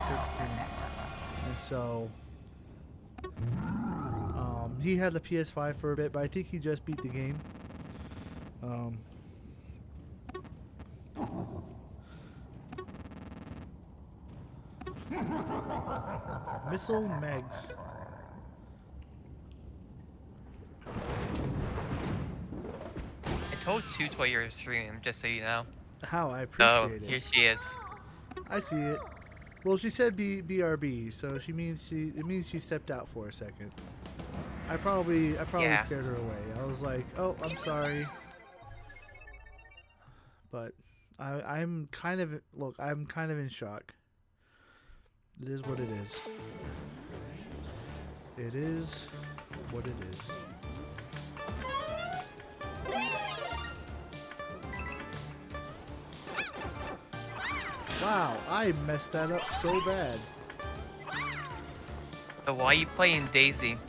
2016, and so he had the PS5 for a bit, but I think he just beat the game. Um, Missile Megs. I told Tuto your stream, just so you know. How I Oh, appreciate here it. she is. I see it. Well, she said BRB, so it means she stepped out for a second. I probably Yeah. scared her away. I was like, "Oh, I'm sorry," but I'm kind of in shock. It is what it is. It is what it is. Wow, I messed that up so bad. So why are you playing Daisy?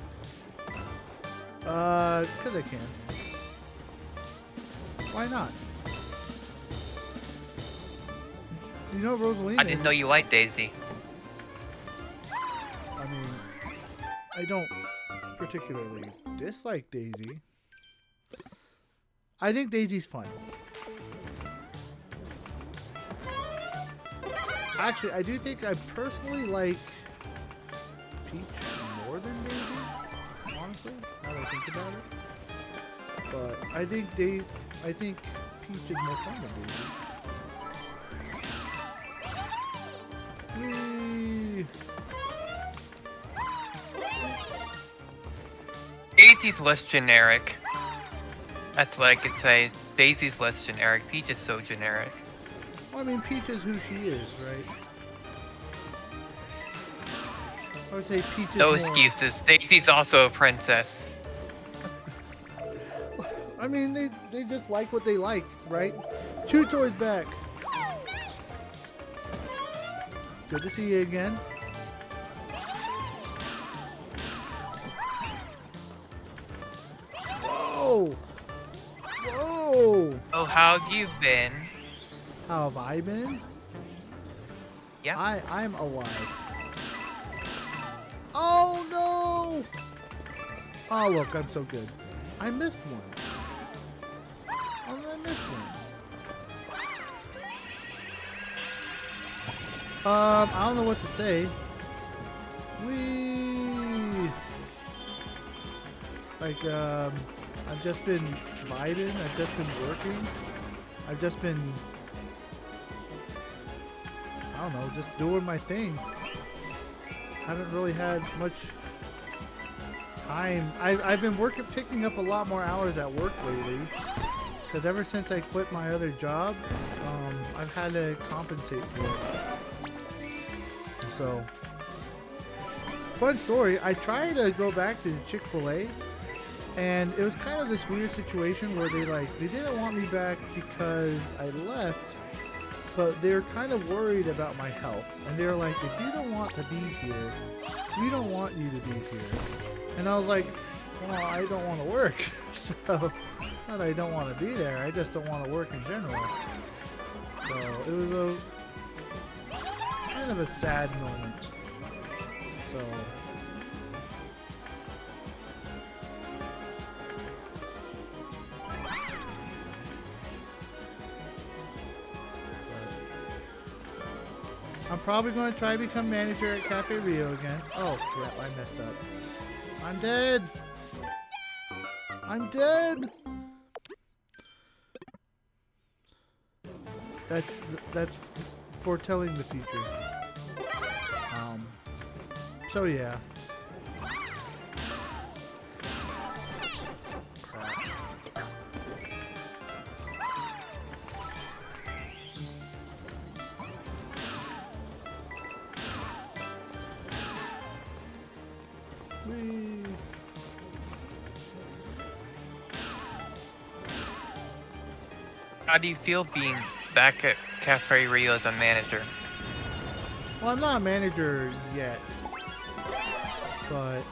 'Cause I can. Why not? You know Rosalina I didn't know you liked Daisy. I mean, I don't particularly dislike Daisy. I think Daisy's fun. Actually, I do think I personally like Peach more than Daisy, honestly, now that I think about it. But I think Peach is more fun than Daisy. Whee! Daisy's less generic. That's what I could say. Daisy's less generic. Peach is so generic. Well, I mean, Peach is who she is, right? I would say Peach is No more... excuses. Daisy's also a princess. I mean, they just like what they like, right? Chew Toy's back. Good to see you again. Whoa! Whoa! Oh, how have you been? How have I been? Yeah. I'm alive. Oh no! Oh look, I'm so good. I missed one. How did I miss one? I don't know what to say. Whee! Like, I've just been vibing. I've just been working. I've just been, I don't know, just doing my thing. Haven't really had much time. I've been picking up a lot more hours at work lately. Because ever since I quit my other job, I've had to compensate for it. So, fun story. I tried to go back to Chick-fil-A, and it was kind of this weird situation where they didn't want me back because I left, but they're kind of worried about my health. And they're like, if you don't want to be here, we don't want you to be here. And I was like, well, I don't want to work. So, not that I don't want to be there, I just don't want to work in general. So, it was a kind of a sad moment. So, I'm probably going to try to become manager at Cafe Rio again. Oh crap, I messed up. I'm dead! I'm dead! That's foretelling the future. So yeah. Crap. Whee. How do you feel being back at Cafe Rio as a manager? Well, I'm not a manager yet, but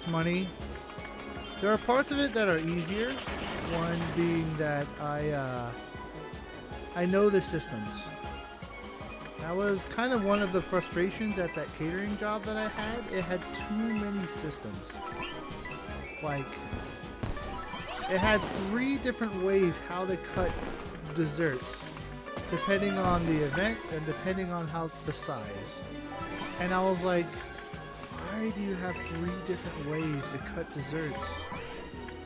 money. There are parts of it that are easier. One being that I know the systems. That was kind of one of the frustrations at that catering job that I had. It had too many systems. Like, it had 3 different ways how to cut desserts, depending on the event and depending on how the size. And I was like, why do you have 3 different ways to cut desserts?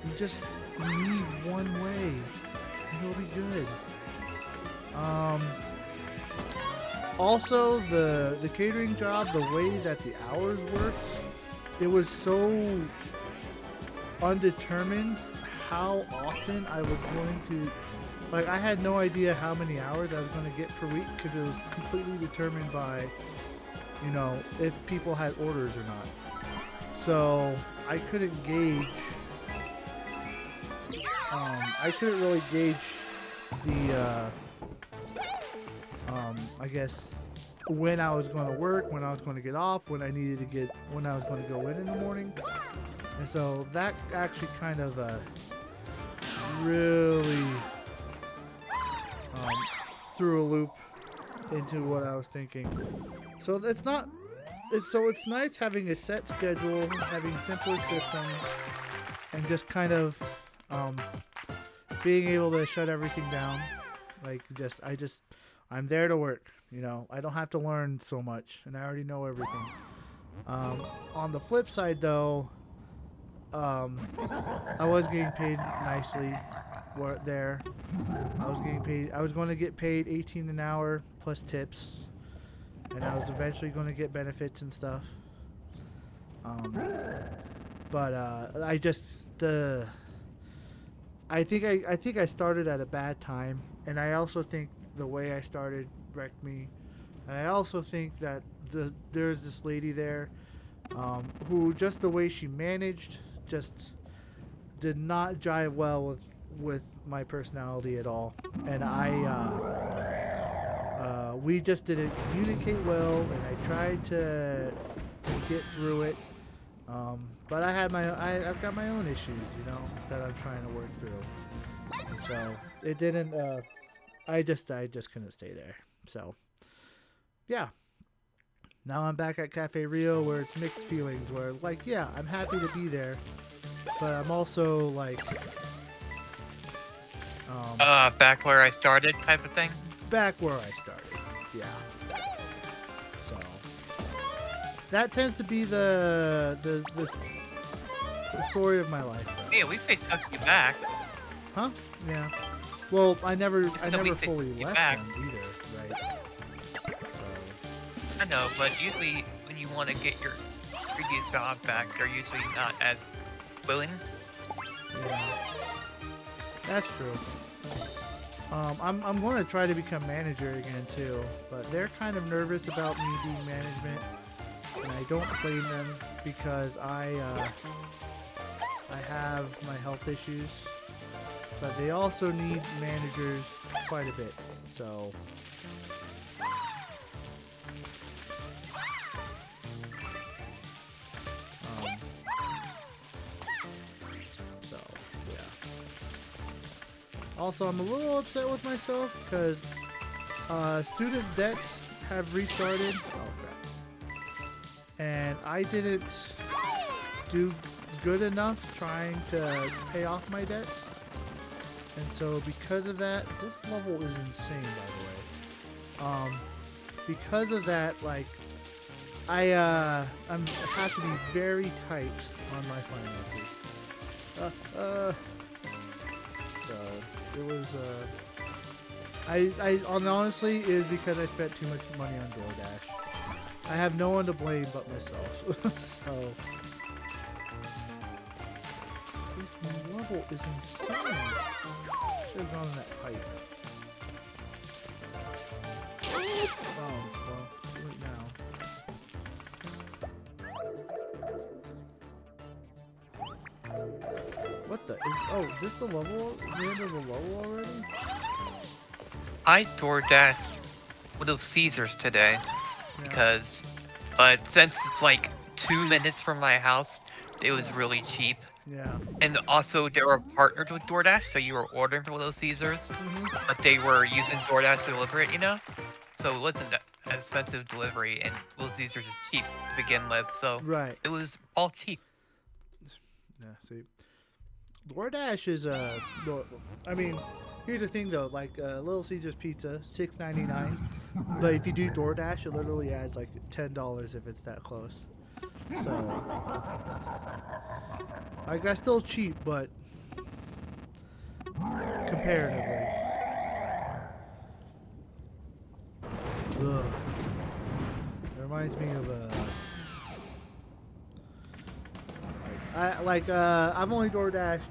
You just need one way, and you'll be good. Also, the catering job, the way that the hours worked, it was so undetermined how often I was going to, like, I had no idea how many hours I was going to get per week because it was completely determined by, you know, if people had orders or not. So I couldn't gauge, I couldn't really gauge the, I guess, when I was going to work, when I was going to get off, when I was going to go in the morning. And so that actually kind of really threw a loop into what I was thinking. So it's nice having a set schedule, having simpler systems, and just kind of being able to shut everything down. Like, I'm there to work. You know, I don't have to learn so much, and I already know everything. On the flip side, though, I was getting paid nicely there. I was going to get paid $18 an hour plus tips, and I was eventually going to get benefits and stuff. But I think I started at a bad time, and I also think the way I started wrecked me. And I also think that there's this lady there who, just the way she managed, just did not jive well with my personality at all. And we just didn't communicate well, and I tried to get through it. But I've got my own issues, you know, that I'm trying to work through. And so it didn't. I just couldn't stay there. So yeah. Now I'm back at Cafe Rio, where it's mixed feelings. Where, like, yeah, I'm happy to be there, but I'm also like, back where I started, type of thing. Back where I started. Yeah. So that tends to be the story of my life. Though. Hey, at least they took you back. Huh? Yeah. Well, I never fully left back. them either, right? So. I know, but usually when you want to get your previous job back, they're usually not as willing. Yeah. That's true. I'm going to try to become manager again too, but they're kind of nervous about me being management, and I don't blame them because I have my health issues, but they also need managers quite a bit, so. Also, I'm a little upset with myself because student debts have restarted. Oh, crap. And I didn't do good enough trying to pay off my debts. And so because of that, this level is insane, by the way. Because of that, like, I have to be very tight on my finances. So it was, honestly, it is because I spent too much money on DoorDash. I have no one to blame but myself. So this level is insane. Should have gone in that pipe. Oh, well, right now. What the? This the level? The end of the level already? I DoorDashed Little Caesars today because, since it's like 2 minutes from my house, it was really cheap. Yeah. And also, they were partnered with DoorDash, so you were ordering for Little Caesars, but they were using DoorDash to deliver it, you know? So it wasn't expensive delivery, and Little Caesars is cheap to begin with, so Right. it was all cheap. Yeah. See, DoorDash is I mean, here's the thing though. Like Little Caesars pizza, $6.99. But if you do DoorDash, it literally adds like $10 if it's that close. So, like that's still cheap, but comparatively. Ugh. It reminds me of I've only DoorDashed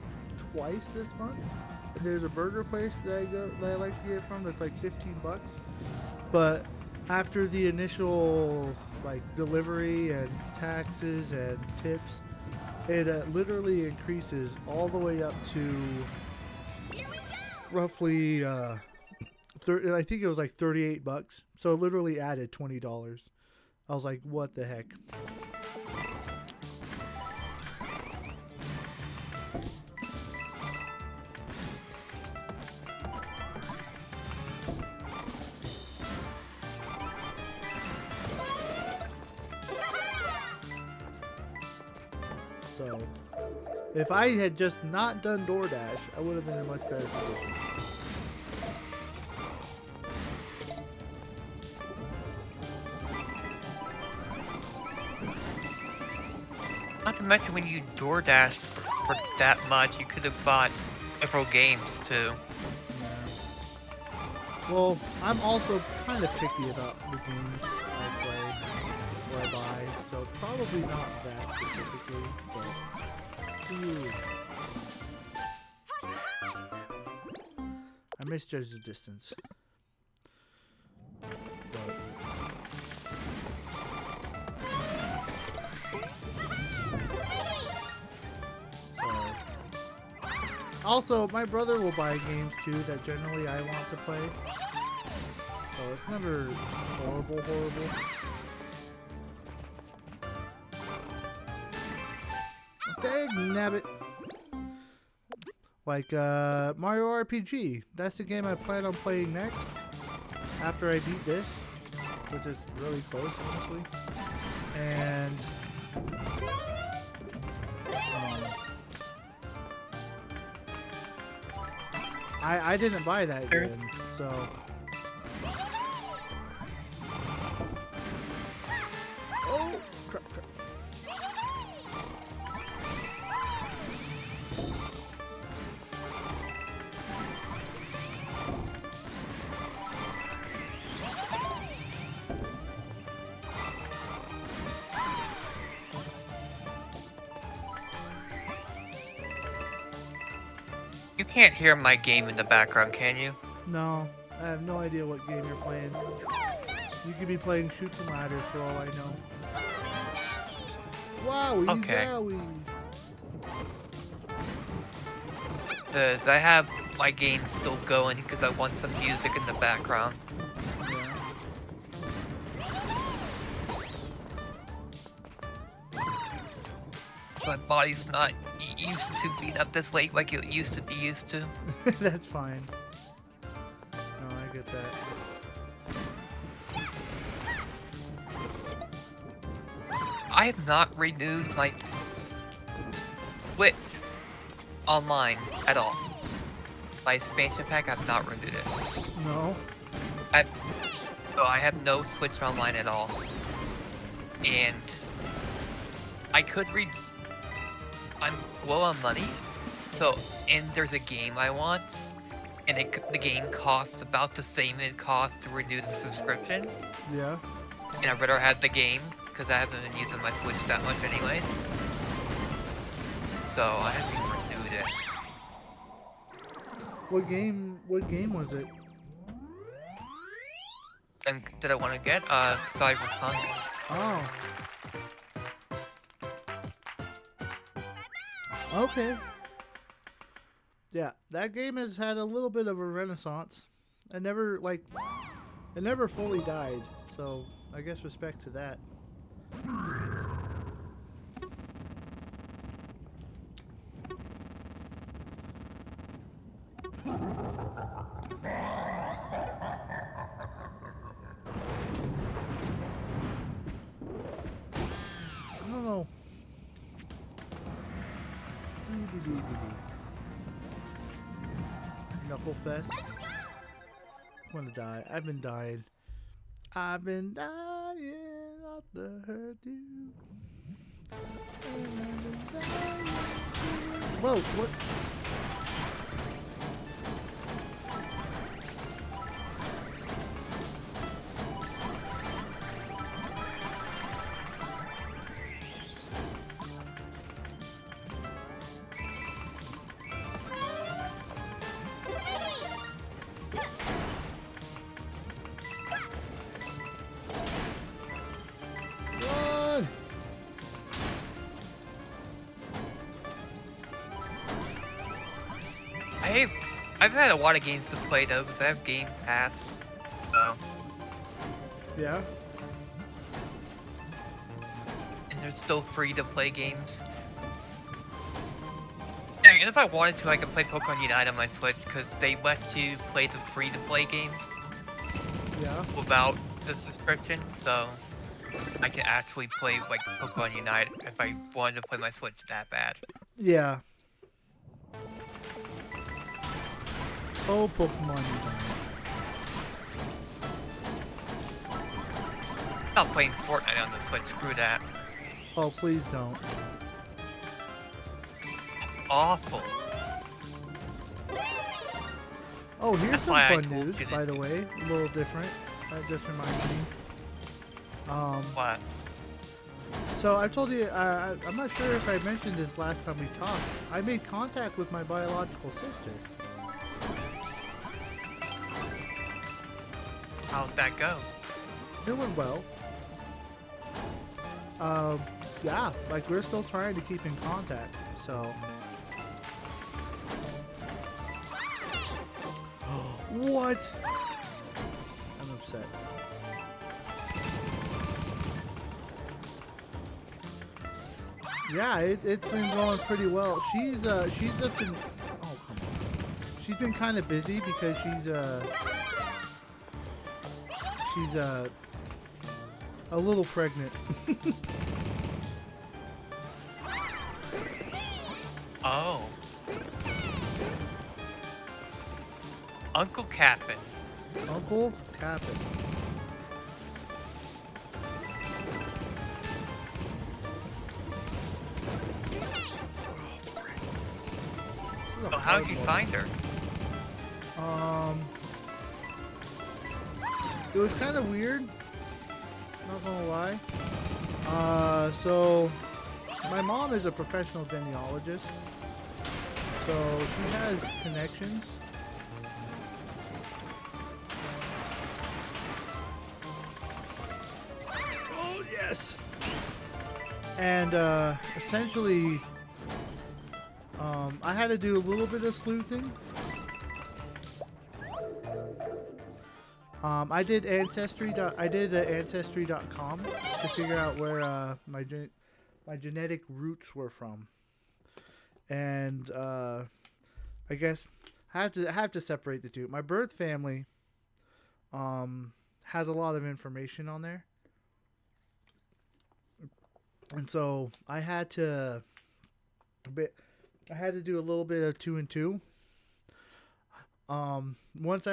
twice this month. There's a burger place that I like to get from that's like $15. But after the initial like delivery and taxes and tips, it literally increases all the way up to roughly I think it was like $38. So it literally added $20. I was like, what the heck? So, if I had just not done DoorDash, I would have been in a much better position. Not to mention when you DoorDash for that much, you could have bought several games too. Yeah. Well, I'm also kind of picky about the games I play or I buy, so probably not that specifically, but ooh. I misjudged the distance. But also, my brother will buy games too that generally I want to play. So it's never horrible. Dang nabbit. Like Mario RPG. That's the game I plan on playing next. After I beat this. Which is really close, honestly. And I didn't buy that game, so oh crap. You can't hear my game in the background, can you? No, I have no idea what game you're playing. You could be playing Shoots and Ladders for all I know. Wowie Okay. zowie. Because I have my game still going because I want some music in the background. Yeah. So my body's not used to being up this late like it used to be used to. That's fine. No, I get that. I have not renewed my Switch online at all. My expansion pack, I've not renewed it. No. So I have no Switch online at all. And I could I'm low on money, and there's a game I want, and the game costs about the same it costs to renew the subscription. Yeah. And I'd rather have the game, because I haven't been using my Switch that much anyways. So I haven't renewed it. What game was it? And did I want to get? Cyberpunk. Oh. Okay. Yeah, that game has had a little bit of a renaissance. It never fully died, so I guess respect to that. Knuckle Fest. I'm gonna die. I've been dying. I've been dying not to hurt you. Whoa, what? Run! I've had a lot of games to play though, because I have Game Pass. So, Yeah? and there's still free to play games. Yeah, and if I wanted to, I could play Pokemon Unite on my Switch, because they let you play the free to play games Yeah? without the subscription, so I can actually play like Pokemon Unite if I wanted to play my Switch that bad. Yeah. Oh, Pokemon Unite. I'm not playing Fortnite on the Switch, screw that. Oh, please don't. Awful. Oh, here's That's some why I fun told news, you to by the do it. way. A little different. That just reminds me. What? So I told you, I'm not sure if I mentioned this last time we talked. I made contact with my biological sister. How'd that go? It went well. Yeah, like we're still trying to keep in contact, so. What? I'm upset. Yeah, it's been going pretty well. She's just been, oh come on. She's been kind of busy because she's a little pregnant. Oh. Uncle Captain. Uncle Captain. So how'd you find her? It was kind of weird. Not gonna lie. So my mom is a professional genealogist, so she has connections. Oh yes. And essentially, I had to do a little bit of sleuthing. I did ancestry. I did ancestry.com to figure out where my genetic roots were from, and I guess I have to separate the two. My birth family has a lot of information on there, and so I had to do a little bit of 2 and 2. Once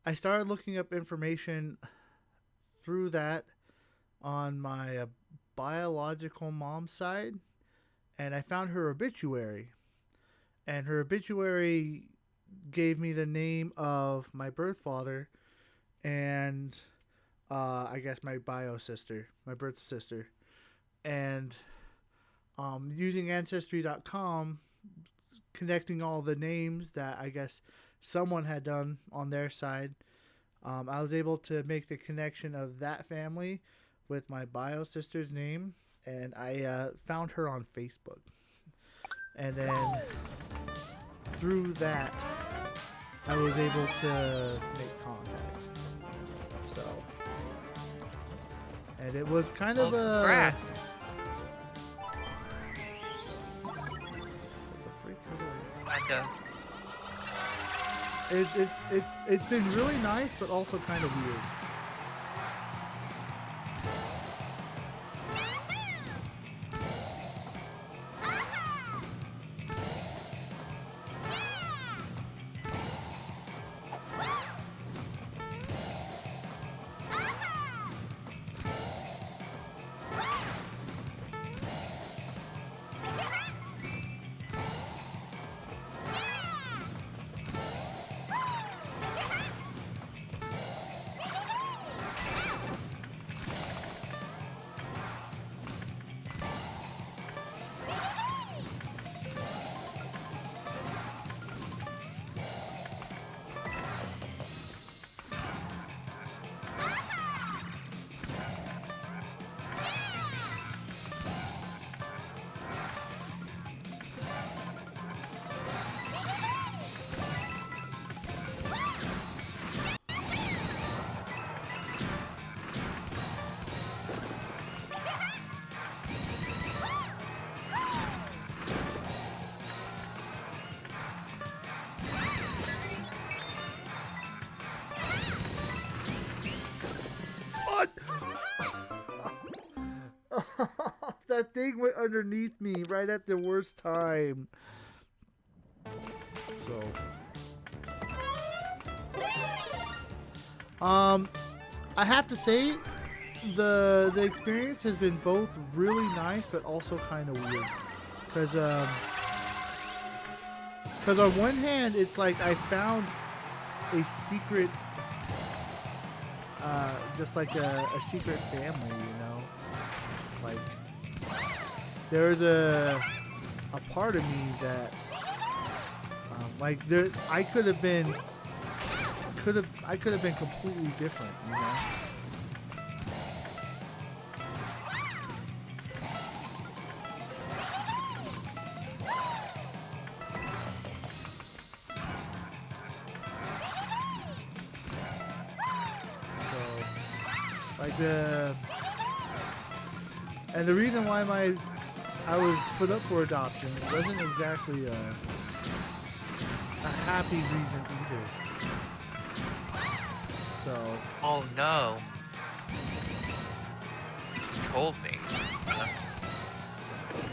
I started looking up information through that on my biological mom's side, and I found her obituary. And her obituary gave me the name of my birth father and I guess my birth sister. And using Ancestry.com, connecting all the names that I guess someone had done on their side, I was able to make the connection of that family with my bio sister's name, and I found her on Facebook. And then through that, I was able to make contact. So, and it was kind of a... Congrats. What the freak? Kinda. It's been really nice, but also kind of weird. that thing went underneath me right at the worst time. So, I have to say, the experience has been both really nice, but also kind of weird. Cause on one hand, it's like I found a secret, just like a secret family, you know. Like there's a part of me that, like there, I could have been completely different, you know. Like and the reason why I was put up for adoption wasn't exactly a happy reason either. So. Oh no. You told me.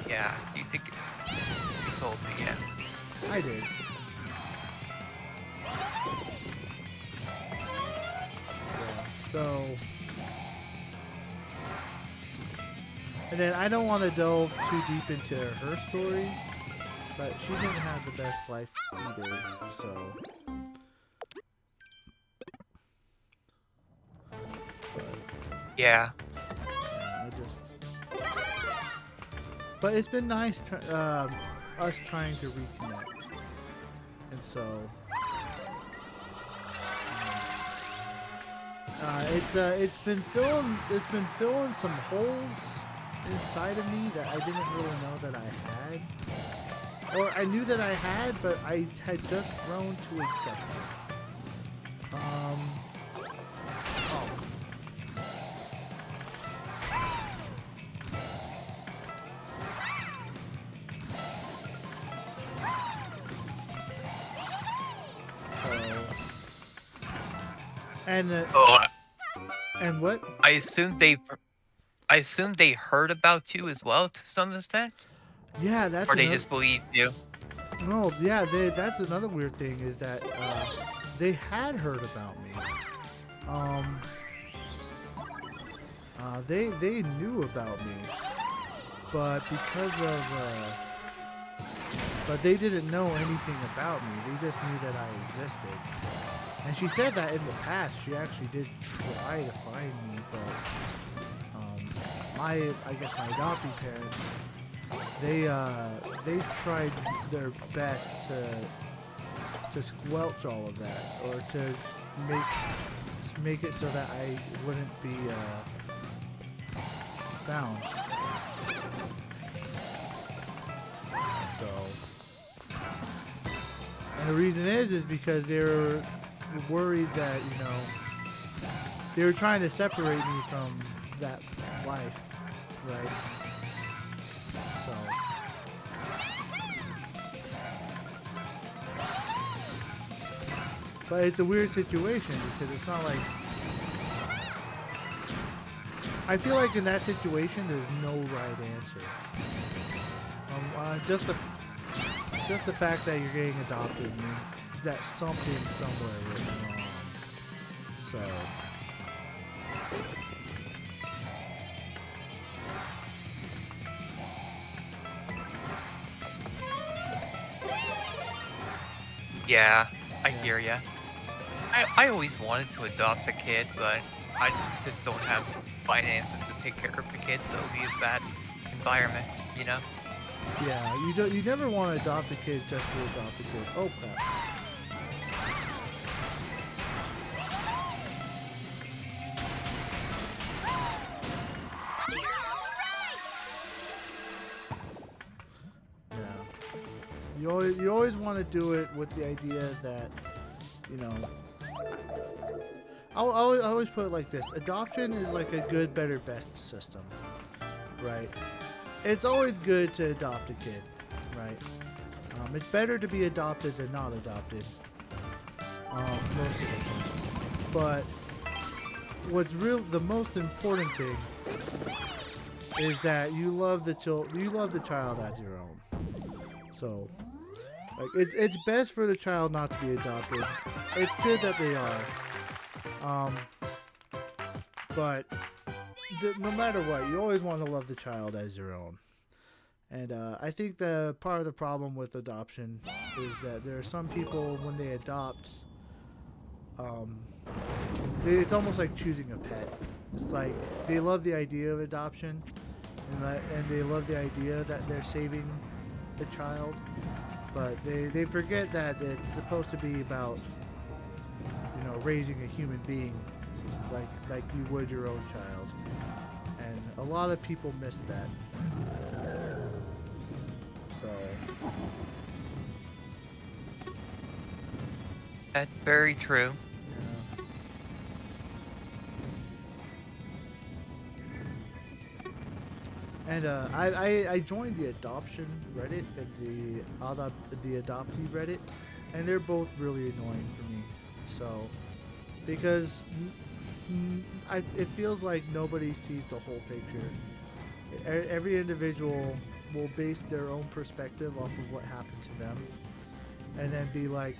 Yeah, you told me, yeah. I did. Yeah, so. And then I don't want to delve too deep into her story, but she didn't have the best life either, so. Yeah. But it's been nice us trying to reconnect, and so it's been filling some holes inside of me that I didn't really know that I had, or I knew that I had, but I had just grown to accept it. And what? I assume they heard about you as well to some extent. Yeah, that's. Or they just believed you. No, yeah, that's another weird thing is that they had heard about me. They knew about me, but but they didn't know anything about me. They just knew that I existed. And she said that in the past she actually did try to find me, but I guess my adoptive parents, they tried their best to squelch all of that, or to make it so that I wouldn't be found. So, and the reason is because they were worried that, you know, they were trying to separate me from that life, right? So, but it's a weird situation because it's not like, I feel like in that situation there's no right answer. Just the fact that you're getting adopted means that something somewhere is wrong. So. Yeah, I hear ya. I always wanted to adopt a kid, but I just don't have finances to take care of the kid, so it'll be a bad environment, you know? Yeah, you never want to adopt a kid just to adopt a kid. Oh crap. You always want to do it with the idea that, you know, I always put it like this: adoption is like a good, better, best system, right? It's always good to adopt a kid, right? It's better to be adopted than not adopted, most of the time. But the most important thing is that you love the child as your own. So, like, it's best for the child not to be adopted. It's good that they are. But no matter what, you always want to love the child as your own. And I think the part of the problem with adoption is that there are some people when they adopt, um, it's almost like choosing a pet. It's like they love the idea of adoption, and they love the idea that they're saving the child, but they forget that it's supposed to be about, you know, raising a human being like you would your own child. And a lot of people miss that. So That's very true. yeah. And I joined the adoption Reddit and the adoptee Reddit, and they're both really annoying for me. So because it feels like nobody sees the whole picture. Every individual will base their own perspective off of what happened to them, and then be like,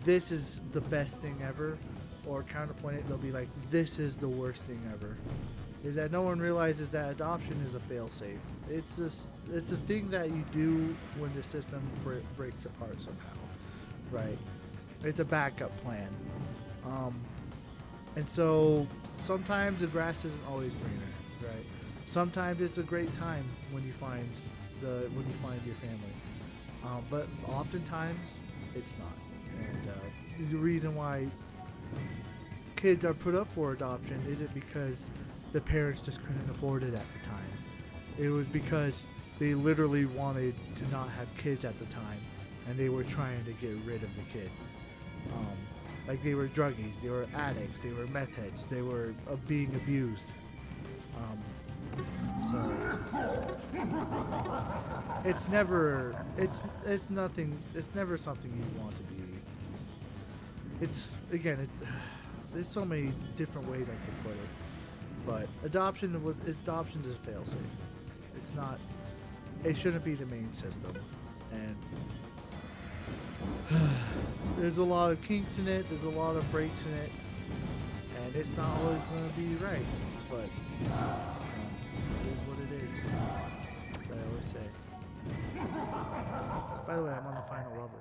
"This is the best thing ever," or counterpoint it, they'll be like, "This is the worst thing ever." Is that no one realizes that adoption is a failsafe. It's a thing that you do when the system breaks apart somehow, right? It's a backup plan. And so sometimes the grass isn't always greener, right? Sometimes it's a great time when you find your family, but oftentimes it's not. And the reason why kids are put up for adoption isn't because the parents just couldn't afford it at the time. It was because they literally wanted to not have kids at the time, and they were trying to get rid of the kid. Like they were druggies, they were addicts, they were meth heads, they were being abused. So it's never something you want to be. There's so many different ways I could put it, but adoption is a failsafe. It's not. It shouldn't be the main system, and there's a lot of kinks in it. There's a lot of breaks in it, and it's not always going to be right. But it is what it is. As I always say. By the way, I'm on the final level.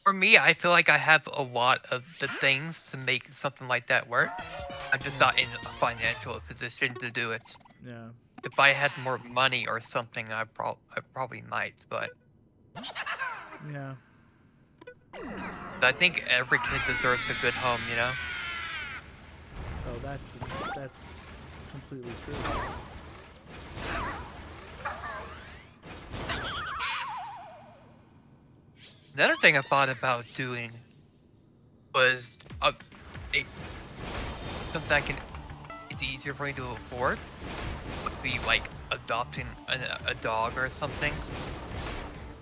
For me, I feel like I have a lot of the things to make something like that work. I'm just not in a financial position to do it. Yeah. If I had more money or something, I probably might, but Yeah. I think every kid deserves a good home, you know? Oh, that's completely true. Another thing I thought about doing was something it's easier for me to afford would be like adopting a dog or something.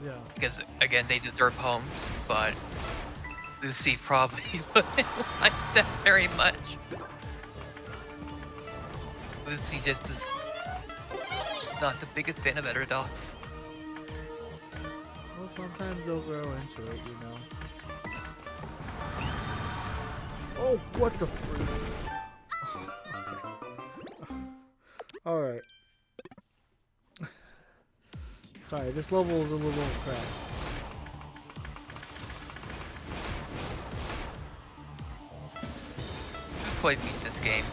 Yeah. Because again, they deserve homes, but Lucy probably wouldn't like that very much. Lucy just is not the biggest fan of other dogs. Well, sometimes they'll grow into it, you know. Oh, what the freak? Alright. Sorry, this level is a little crap. Who played beat this game?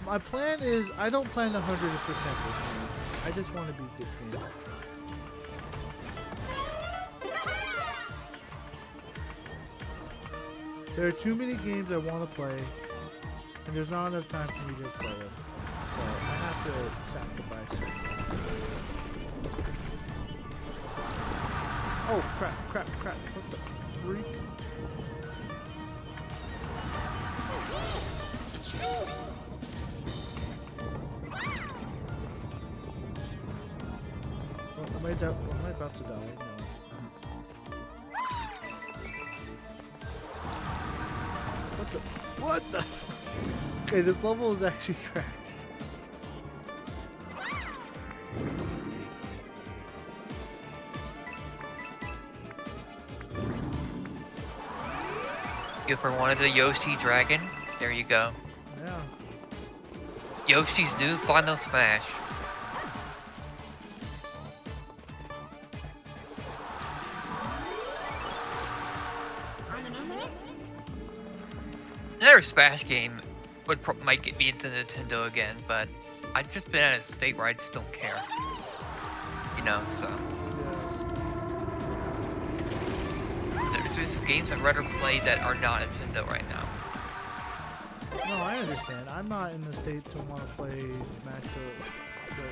My plan is, I don't plan 100% this game. I just want to beat this game. There are too many games I want to play, and there's not enough time for me to play them. So I have to sacrifice it. Oh, crap. What the freak? Am I about to die? No. What the? Okay, this level is actually cracked. If I wanted a Yoshi Dragon, there you go. Yeah. Yoshi's new Final Smash. Another Smash game might get me into Nintendo again, but I've just been at a state where I just don't care. You know, so. There's games I'd rather play that are not Nintendo right now. No, I understand. I'm not in the state to want to play Smash Bros.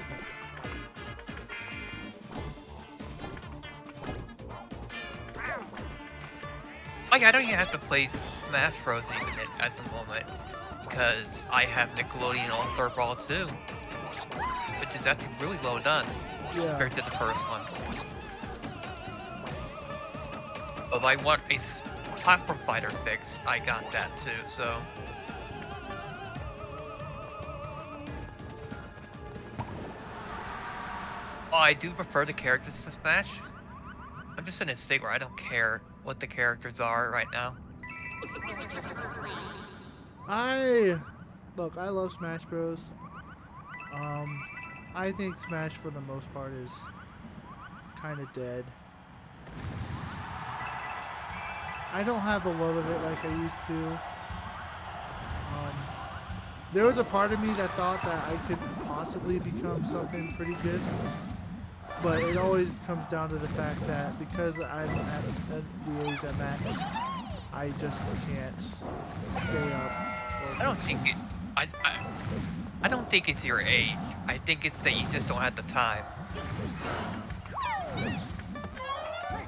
Like, I don't even have to play Smash Bros. Even at the moment, because I have Nickelodeon All-Star Brawl 2, which is actually really well done compared to the first one. If I want a platform fighter fix, I got that too, so. Oh, I do prefer the characters to Smash. I'm just in a state where I don't care what the characters are right now. Look, I love Smash Bros. I think Smash for the most part is kind of dead. I don't have the love of it like I used to. There was a part of me that thought that I could possibly become something pretty good, but it always comes down to the fact that because I'm at the age I'm at, I just can't stay up. I don't think it. I don't think it's your age. I think it's that you just don't have the time.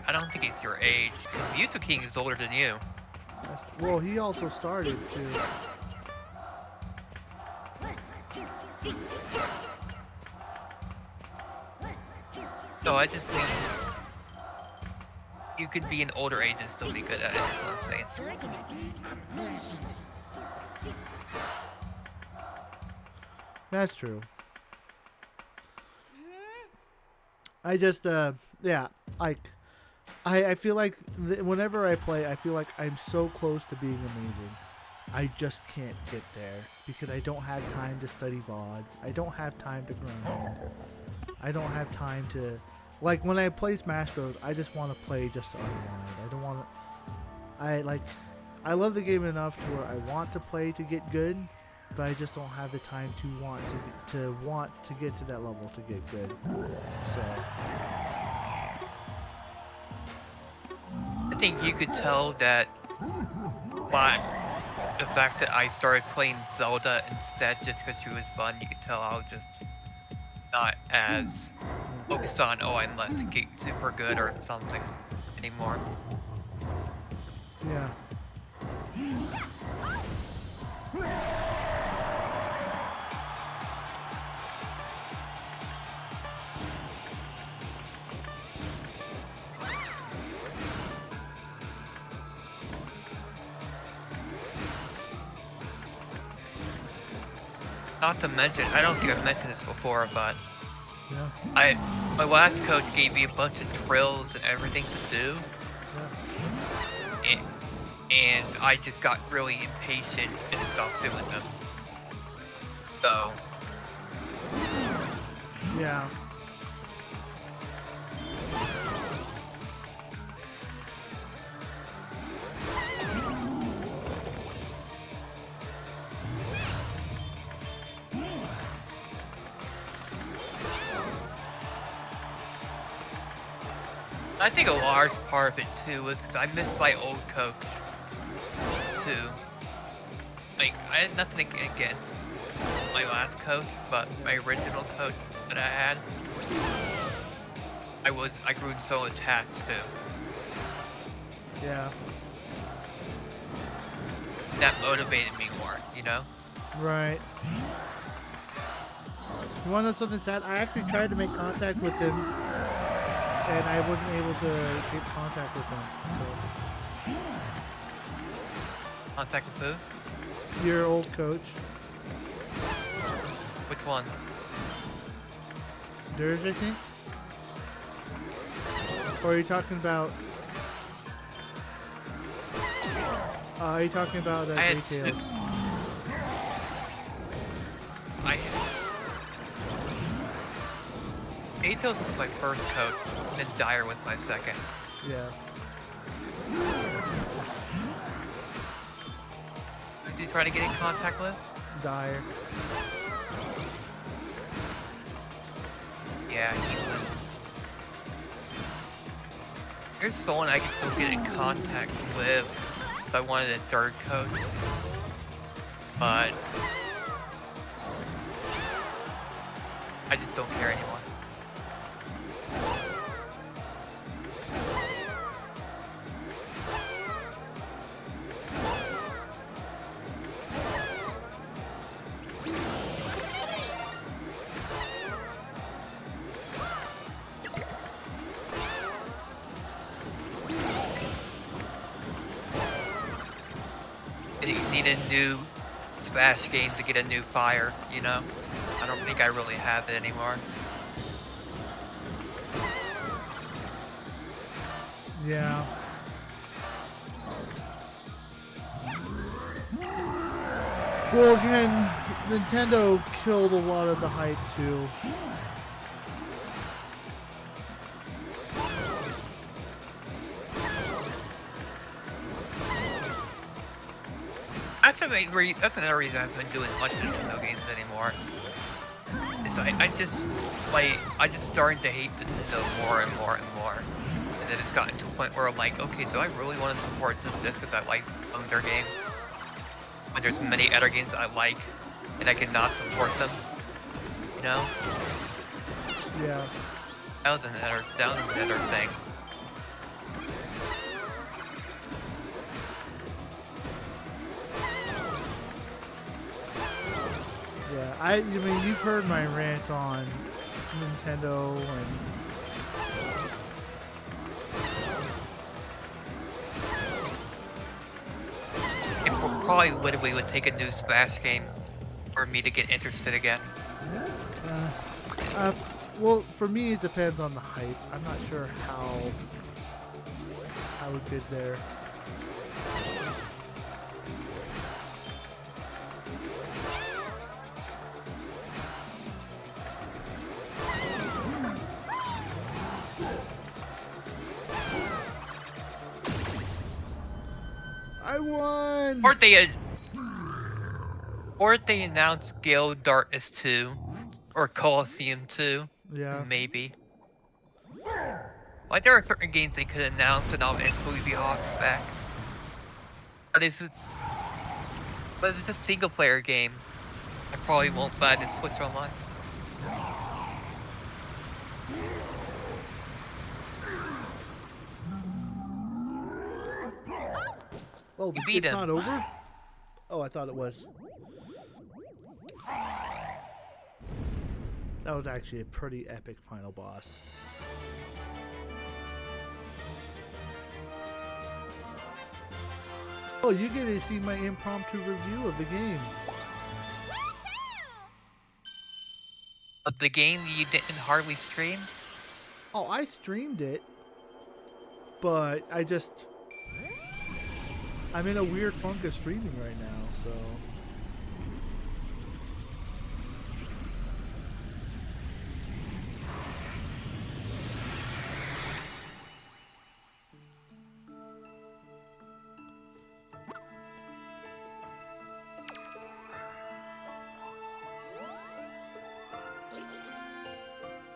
I don't think it's your age. Mewtwo King is older than you. Well, he also started too. No, I just mean you could be an older age and still be good at it. That's what I'm saying. That's true. I just, yeah, like, I feel like whenever I play, I feel like I'm so close to being amazing. I just can't get there because I don't have time to study VODs. I don't have time to grind. I don't have time to, like, when I play Smash Bros, I just want to play just to unwind. I don't want to, I love the game enough to where I want to play to get good, but I just don't have the time to want to get to that level to get good. So I think you could tell that by the fact that I started playing Zelda instead just because she was fun. You could tell I was just not as focused on, oh, I must get super good or something anymore. yeah. Not to mention, I don't think I've mentioned this before, but Yeah. my last coach gave me a bunch of drills and everything to do, and I just got really impatient and stopped doing them. So, Yeah. I think a large part of it too was because I missed my old coach too. Like, I had nothing against my last coach, but my original coach that I had, I grew so attached to. Yeah. That motivated me more, you know? Right. You want to know something sad? I actually tried to make contact with him and I wasn't able to get contact with him. Contact with who? So your old coach, Which one? Dirge, I think. Or are you talking about? Are you talking about I had details? two. Atos was my first coach, and then Dyer was my second. Yeah. Who did you try to get in contact with? Dyer. Yeah, he was. There's someone I can still get in contact with if I wanted a third coach. But I just don't care anymore. You need a new Smash game to get a new fire, you know? I don't think I really have it anymore. Yeah. Well, again, Nintendo killed a lot of the hype too. That's another reason I've been doing much Nintendo games anymore. Is I just starting to hate Nintendo more and more and more. And then it's gotten to a point where I'm like, okay, do I really want to support them just because I like some of their games? When there's many other games I like, and I cannot support them, you know? Yeah. That was another thing. Yeah. I mean, you've heard my rant on Nintendo and. It probably would take a new Smash game for me to get interested again. Well, for me, it depends on the hype. I'm not sure how good there. I won. Or they announced Gale Darkness 2 or Coliseum 2. Yeah. Maybe. Like, there are certain games they could announce and I'll instantly be off back. But it's a single player game. I probably won't buy the Switch Online. Oh, You beat it's him. not over? Oh, I thought it was. That was actually a pretty epic final boss. Oh, you get to see my impromptu review of the game. Of the game you didn't hardly stream? Oh, I streamed it, but I'm in a weird funk of streaming right now, so.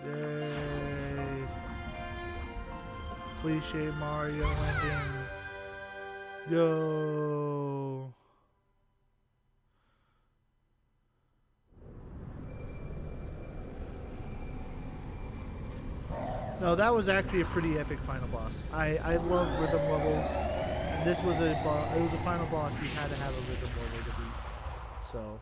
Yay. Cliche Mario ending. Yo. No, that was actually a pretty epic final boss. I love rhythm levels. And this was it was a final boss you had to have a rhythm level to beat. So.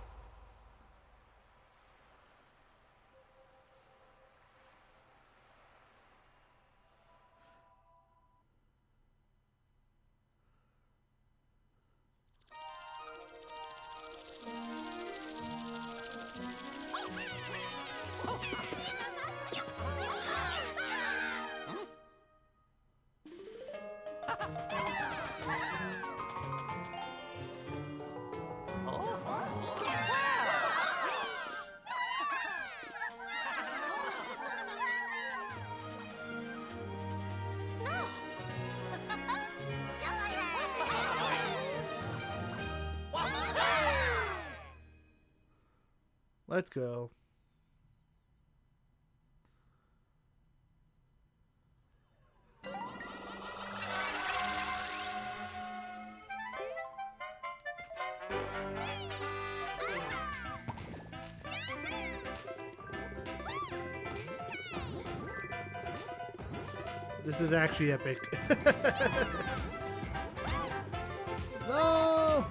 Let's go. This is actually epic. No!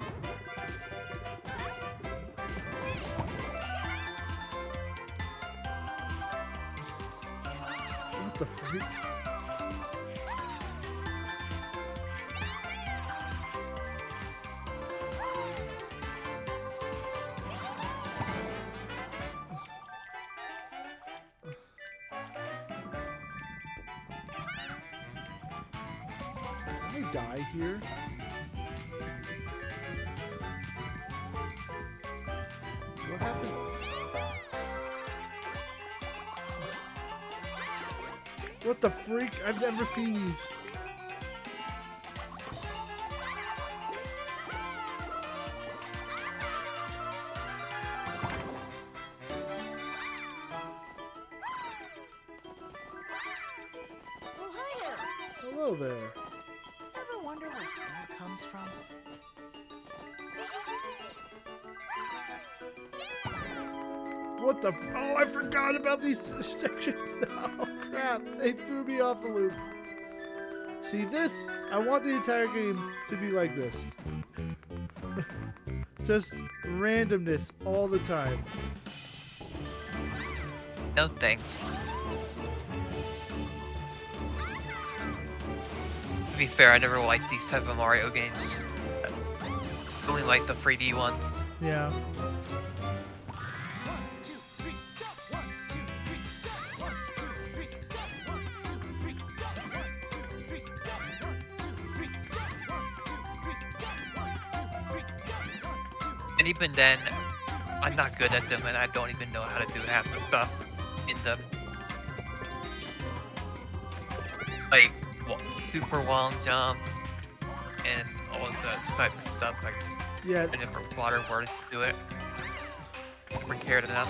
What the freak? Did I die here? What happened? What the freak? I've never seen these. Oh, hi there. Hello there. Ever wonder where snow comes from? What the? Oh, I forgot about these sections now. Oh, crap. They threw me off a loop. See, this, I want the entire game to be like this. Just randomness all the time. No thanks. To be fair, I never liked these type of Mario games. I only like the 3D ones. Yeah. And even then, I'm not good at them and I don't even know how to do half the stuff in them. Like, super long jump and all of that type of stuff. Yeah. I never bothered where to do it. Never cared enough.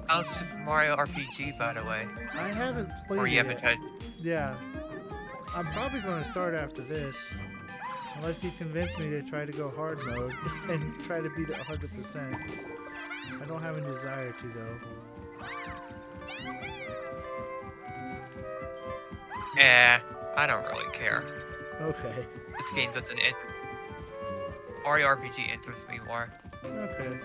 How's Super Mario RPG, by the way? I haven't played Or you it haven't yet. tried? Yeah. I'm probably going to start after this. Unless you convince me to try to go hard mode and try to beat it 100%. I don't have a desire to, though. I don't really care. Okay. This game doesn't. Mario RPG interests me more. Okay.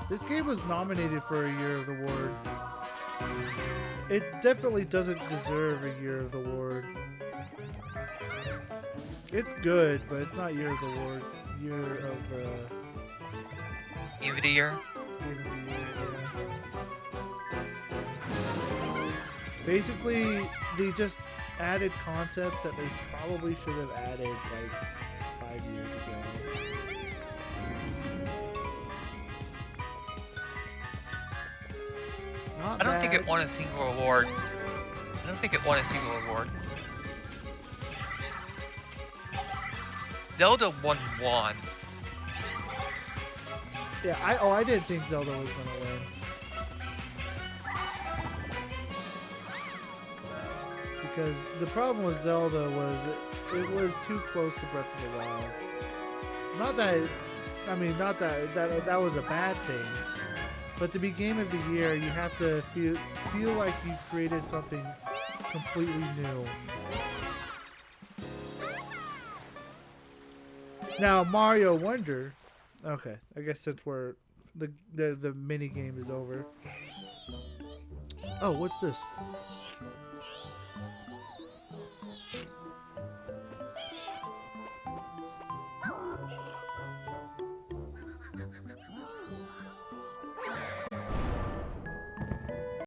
This game was nominated for a Year of the Award. It definitely doesn't deserve a Year of the Award. It's good, but it's not Year of the Award. Year of the Game of the Year? Game of the Year, yeah. Basically, they just added concepts that they probably should have added like 5 years ago. Not I don't think bad. it won a single award. I don't think it won a single award. Zelda won one. Yeah, I didn't think Zelda was gonna win. Because the problem with Zelda was it was too close to Breath of the Wild. Not that, I mean, not that that was a bad thing. But to be Game of the Year, you have to feel like you created something completely new. Now Mario Wonder. Okay, I guess since we're the mini game is over. Oh, what's this?